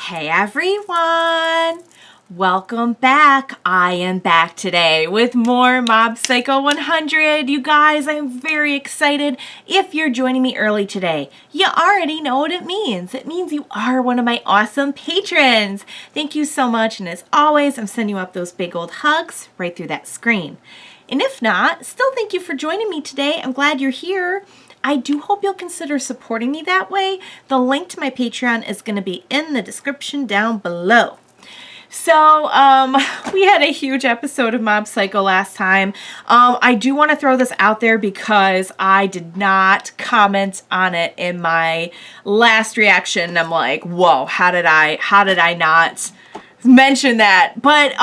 Hey everyone! Welcome back. I am back today with more Mob Psycho 100. You guys, I'm very excited. If you're joining me early today, you already know what it means. It means you are one of my awesome patrons. Thank you so much, and as always, I'm sending you up those big old hugs right through that screen. And if not, still thank you for joining me today. I'm glad you're here. I do hope you'll consider supporting me that way. The link to my Patreon is going to be in the description down below. So, we had a huge episode of Mob Psycho last time. I do want to throw this out there because I did not comment on it in my last reaction. I'm like, whoa, how did I not mention that? But,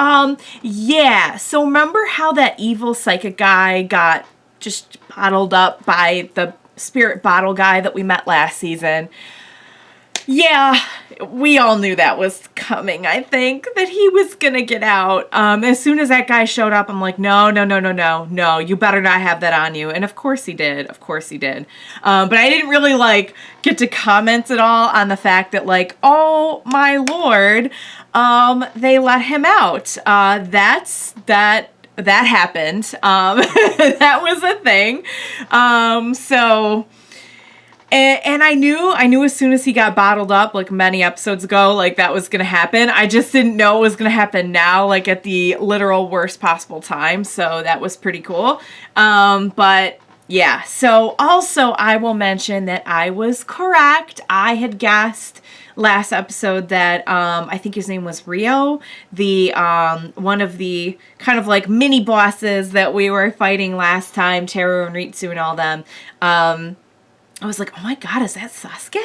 yeah. So remember how that evil psychic guy got just bottled up by the spirit bottle guy that we met last season? Yeah, we all knew that was coming, I think, that he was gonna get out. As soon as that guy showed up, I'm like, no, you better not have that on you. And of course he did, but I didn't really, get to comment at all on the fact that, oh my lord, they let him out. That happened. That was a thing. And I knew as soon as he got bottled up, many episodes ago, that was going to happen. I just didn't know it was going to happen now, at the literal worst possible time. So that was pretty cool. But yeah, so also I will mention that I was correct. I had guessed last episode that I think his name was Rio, the one of the kind of mini bosses that we were fighting last time, Teru and Ritsu and all them. I was like, oh my god, is that Sasuke?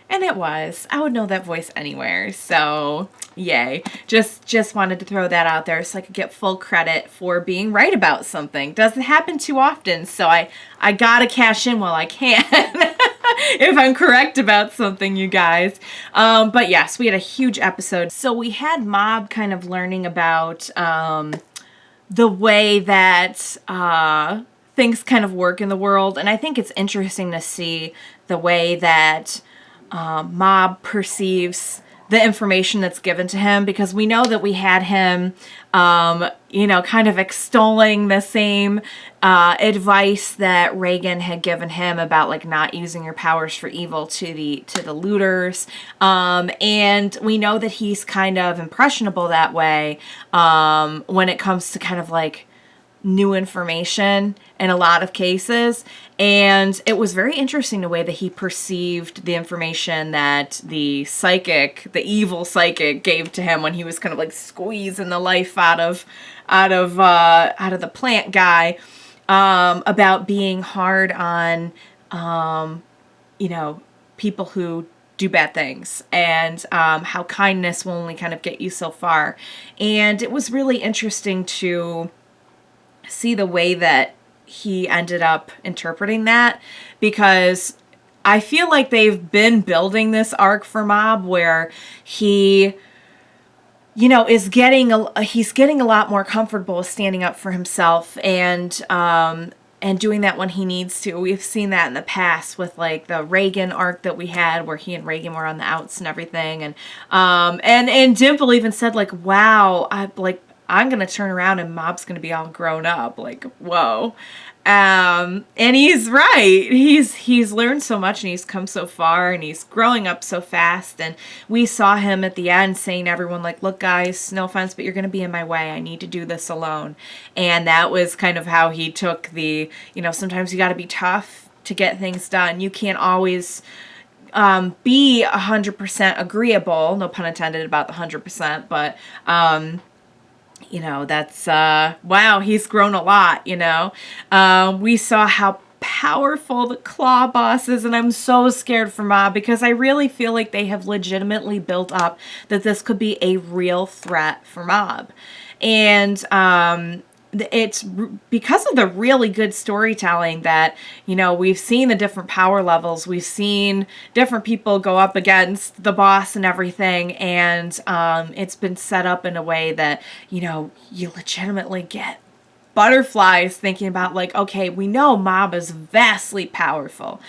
And it was. I would know that voice anywhere. So, yay. Just wanted to throw that out there so I could get full credit for being right about something. Doesn't happen too often, so I gotta cash in while I can. If I'm correct about something, you guys. But yes, we had a huge episode. So we had Mob kind of learning about the way that things kind of work in the world. And I think it's interesting to see the way that Mob perceives the information that's given to him, because we know that we had him, kind of extolling the same advice that Reigen had given him about not using your powers for evil to the looters. And we know that he's kind of impressionable that way when it comes to kind of new information in a lot of cases. And it was very interesting the way that he perceived the information that the evil psychic gave to him when he was kind of squeezing the life out of the plant guy, about being hard on people who do bad things, and how kindness will only kind of get you so far. And it was really interesting to see the way that he ended up interpreting that, because I feel like they've been building this arc for Mob where he, is getting a lot more comfortable standing up for himself and doing that when he needs to. We've seen that in the past with the Reigen arc that we had, where he and Reigen were on the outs and everything, and Dimple even said wow, I'm going to turn around and Mob's going to be all grown up. Whoa. And he's right. He's learned so much, and he's come so far, and he's growing up so fast. And we saw him at the end saying to everyone, look, guys, no offense, but you're going to be in my way. I need to do this alone. And that was kind of how he took the, sometimes you got to be tough to get things done. You can't always be 100% agreeable, no pun intended about the 100%, but that's, wow, he's grown a lot, We saw how powerful the claw boss is, and I'm so scared for Mob, because I really feel like they have legitimately built up that this could be a real threat for Mob. And it's because of the really good storytelling that, we've seen the different power levels. We've seen different people go up against the boss and everything. And it's been set up in a way that, you legitimately get butterflies thinking about okay, we know Mob is vastly powerful,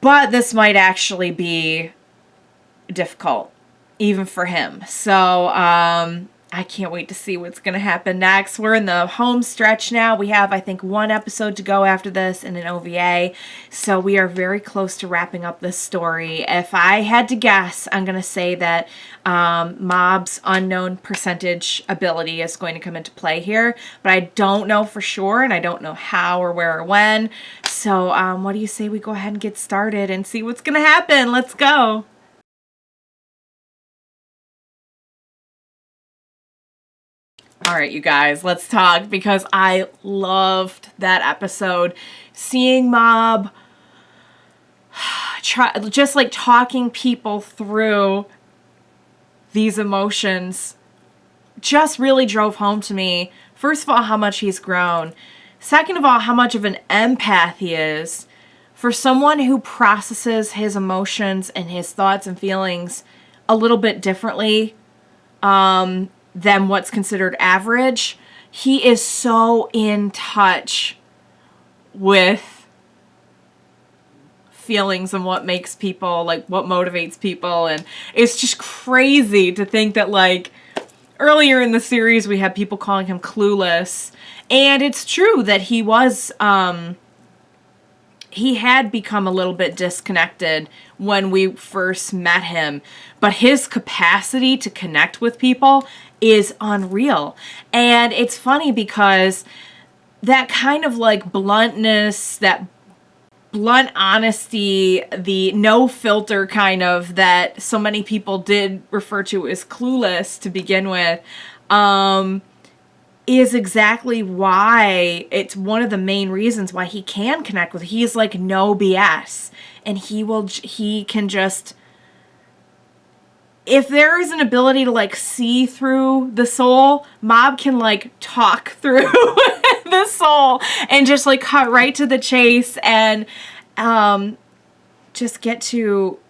but this might actually be difficult. even for him. So I can't wait to see what's going to happen next. We're in the home stretch now. We have, I think, one episode to go after this in an OVA. So we are very close to wrapping up this story. If I had to guess, I'm going to say that Mob's unknown percentage ability is going to come into play here. But I don't know for sure, and I don't know how or where or when. So what do you say we go ahead and get started and see what's going to happen? Let's go. All right, you guys, let's talk, because I loved that episode. Seeing Mob just like talking people through these emotions just really drove home to me, first of all, how much he's grown. Second of all, how much of an empath he is. For someone who processes his emotions and his thoughts and feelings a little bit differently, than what's considered average, he is so in touch with feelings and what makes people, like what motivates people. And it's just crazy to think that, like, earlier in the series we had people calling him clueless, and it's true that he was he had become a little bit disconnected when we first met him, but his capacity to connect with people is unreal. And it's funny because that kind of like bluntness, that blunt honesty, the no filter kind of that so many people did refer to as clueless to begin with, is exactly why it's one of the main reasons why he can connect with. He's like no BS, and he can just, if there is an ability to like see through the soul, Mob can like talk through the soul and just like cut right to the chase and just get to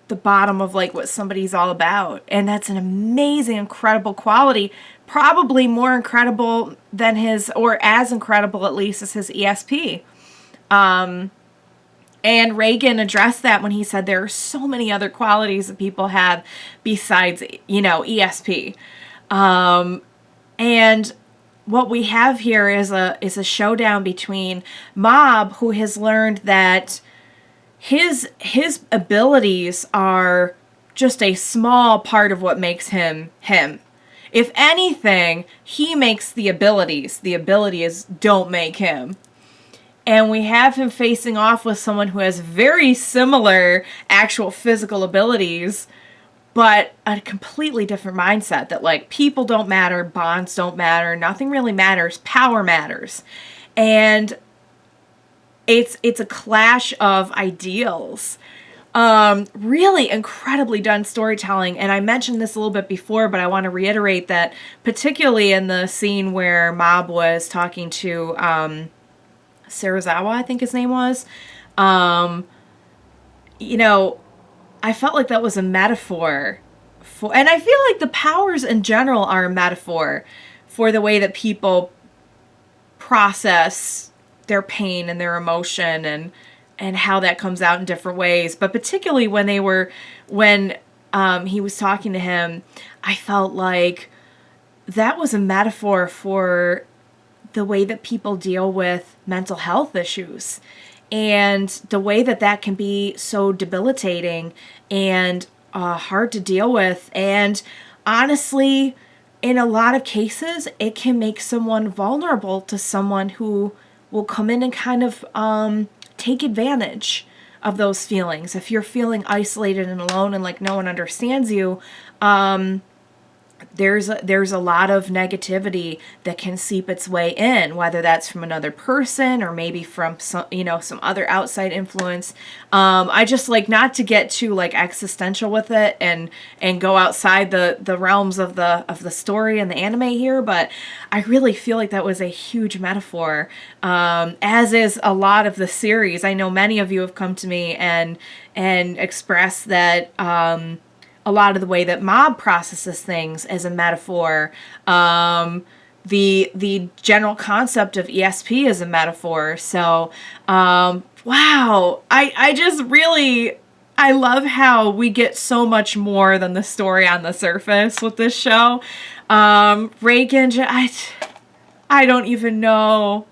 the bottom of like what somebody's all about. And that's an amazing, incredible quality, probably more incredible than his, or as incredible at least as his ESP. And Reigen addressed that when he said there are so many other qualities that people have besides, you know, ESP. And what we have here is a showdown between Mob, who has learned that his abilities are just a small part of what makes him him. If anything, he makes the abilities. The abilities don't make him. And we have him facing off with someone who has very similar actual physical abilities, but a completely different mindset that, like, people don't matter, bonds don't matter, nothing really matters, power matters. And it's a clash of ideals. Really incredibly done storytelling. And I mentioned this a little bit before, but I want to reiterate that, particularly in the scene where Mob was talking to Sarazawa, I think his name was, you know, I felt like that was a metaphor for, and I feel like the powers in general are a metaphor for the way that people process their pain and their emotion and how that comes out in different ways. But particularly when he was talking to him, I felt like that was a metaphor for the way that people deal with mental health issues and the way that that can be so debilitating and hard to deal with. And honestly, in a lot of cases, it can make someone vulnerable to someone who will come in and kind of take advantage of those feelings. If you're feeling isolated and alone and like no one understands you, there's a lot of negativity that can seep its way in, whether that's from another person or maybe from some other outside influence. I just like not to get too like existential with it and go outside the realms of the story and the anime here, but I really feel like that was a huge metaphor, as is a lot of the series. I know many of you have come to me and expressed that a lot of the way that Mob processes things as a metaphor. The general concept of ESP is a metaphor. So, wow. I just really, I love how we get so much more than the story on the surface with this show. Reigen, I don't even know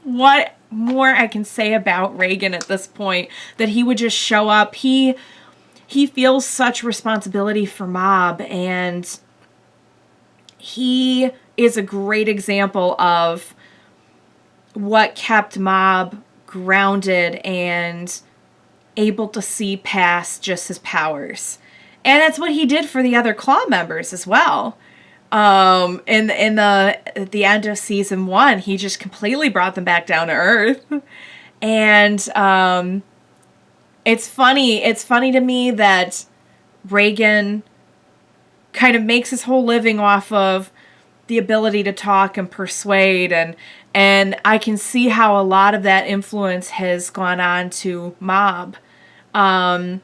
what more I can say about Reigen at this point, that he would just show up. He feels such responsibility for Mob, and he is a great example of what kept Mob grounded and able to see past just his powers. And that's what he did for the other Claw members as well. At the end of season 1, he just completely brought them back down to earth. And it's funny to me that Reigen kind of makes his whole living off of the ability to talk and persuade, and I can see how a lot of that influence has gone on to Mob. I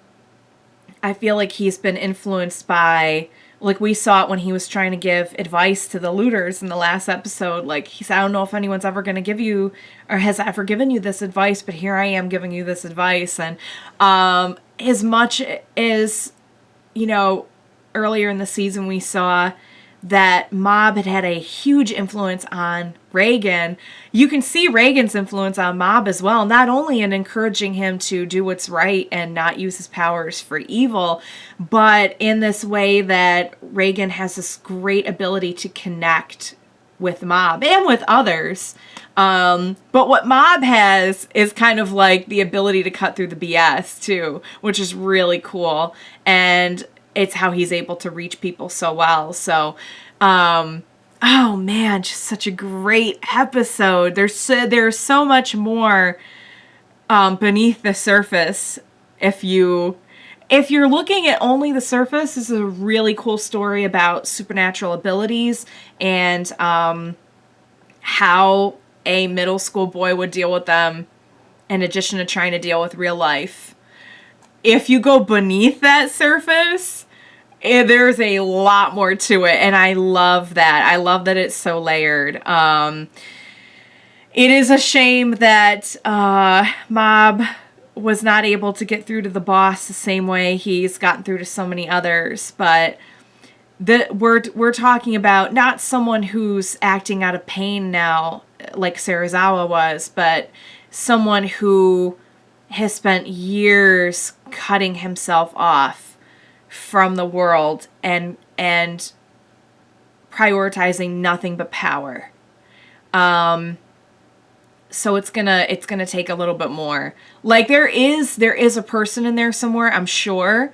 feel like he's been influenced by, like we saw it when he was trying to give advice to the looters in the last episode. Like, he said, I don't know if anyone's ever going to give you, or has ever given you this advice, but here I am giving you this advice. And as much as, earlier in the season we saw that Mob had a huge influence on Reigen, you can see Reigen's influence on Mob as well, not only in encouraging him to do what's right and not use his powers for evil, but in this way that Reigen has this great ability to connect with Mob and with others. But what Mob has is kind of like the ability to cut through the BS too, which is really cool. And it's how he's able to reach people so well. So, oh man, just such a great episode. There's so much more beneath the surface. If you're looking at only the surface, this is a really cool story about supernatural abilities and how a middle school boy would deal with them in addition to trying to deal with real life. If you go beneath that surface, there's a lot more to it, and I love that. I love that it's so layered. It is a shame that Mob was not able to get through to the boss the same way he's gotten through to so many others, but we're talking about not someone who's acting out of pain now, like Serizawa was, but someone who has spent years cutting himself off from the world and prioritizing nothing but power. So it's gonna take a little bit more. Like, there is a person in there somewhere, I'm sure,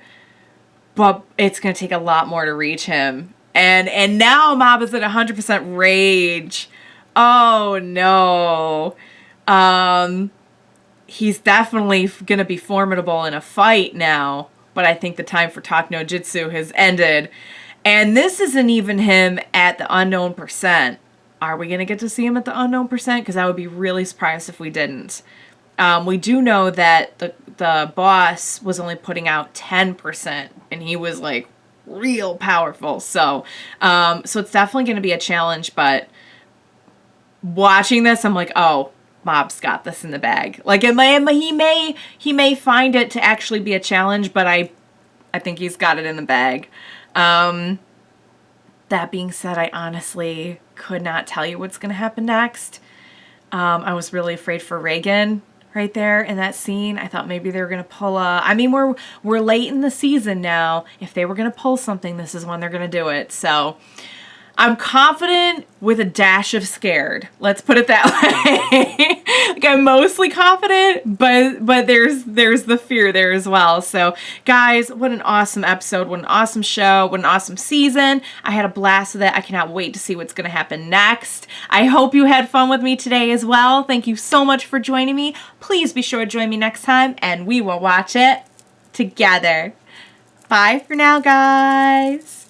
but it's gonna take a lot more to reach him. And now Mob is at 100% rage. Oh no. He's definitely gonna be formidable in a fight now. But I think the time for Talk No Jutsu has ended. And this isn't even him at the unknown percent. Are we going to get to see him at the unknown percent? Because I would be really surprised if we didn't. We do know that the boss was only putting out 10%. And he was, like, real powerful. So it's definitely going to be a challenge. But watching this, I'm like, oh, Mob's got this in the bag. Like, he may find it to actually be a challenge, but I think he's got it in the bag. That being said, I honestly could not tell you what's going to happen next. I was really afraid for Reigen right there in that scene. I thought maybe they were going to pull we're late in the season now. If they were going to pull something, this is when they're going to do it. So I'm confident with a dash of scared. Let's put it that way. Like, I'm mostly confident, but there's the fear there as well. So, guys, what an awesome episode. What an awesome show. What an awesome season. I had a blast with it. I cannot wait to see what's going to happen next. I hope you had fun with me today as well. Thank you so much for joining me. Please be sure to join me next time, and we will watch it together. Bye for now, guys.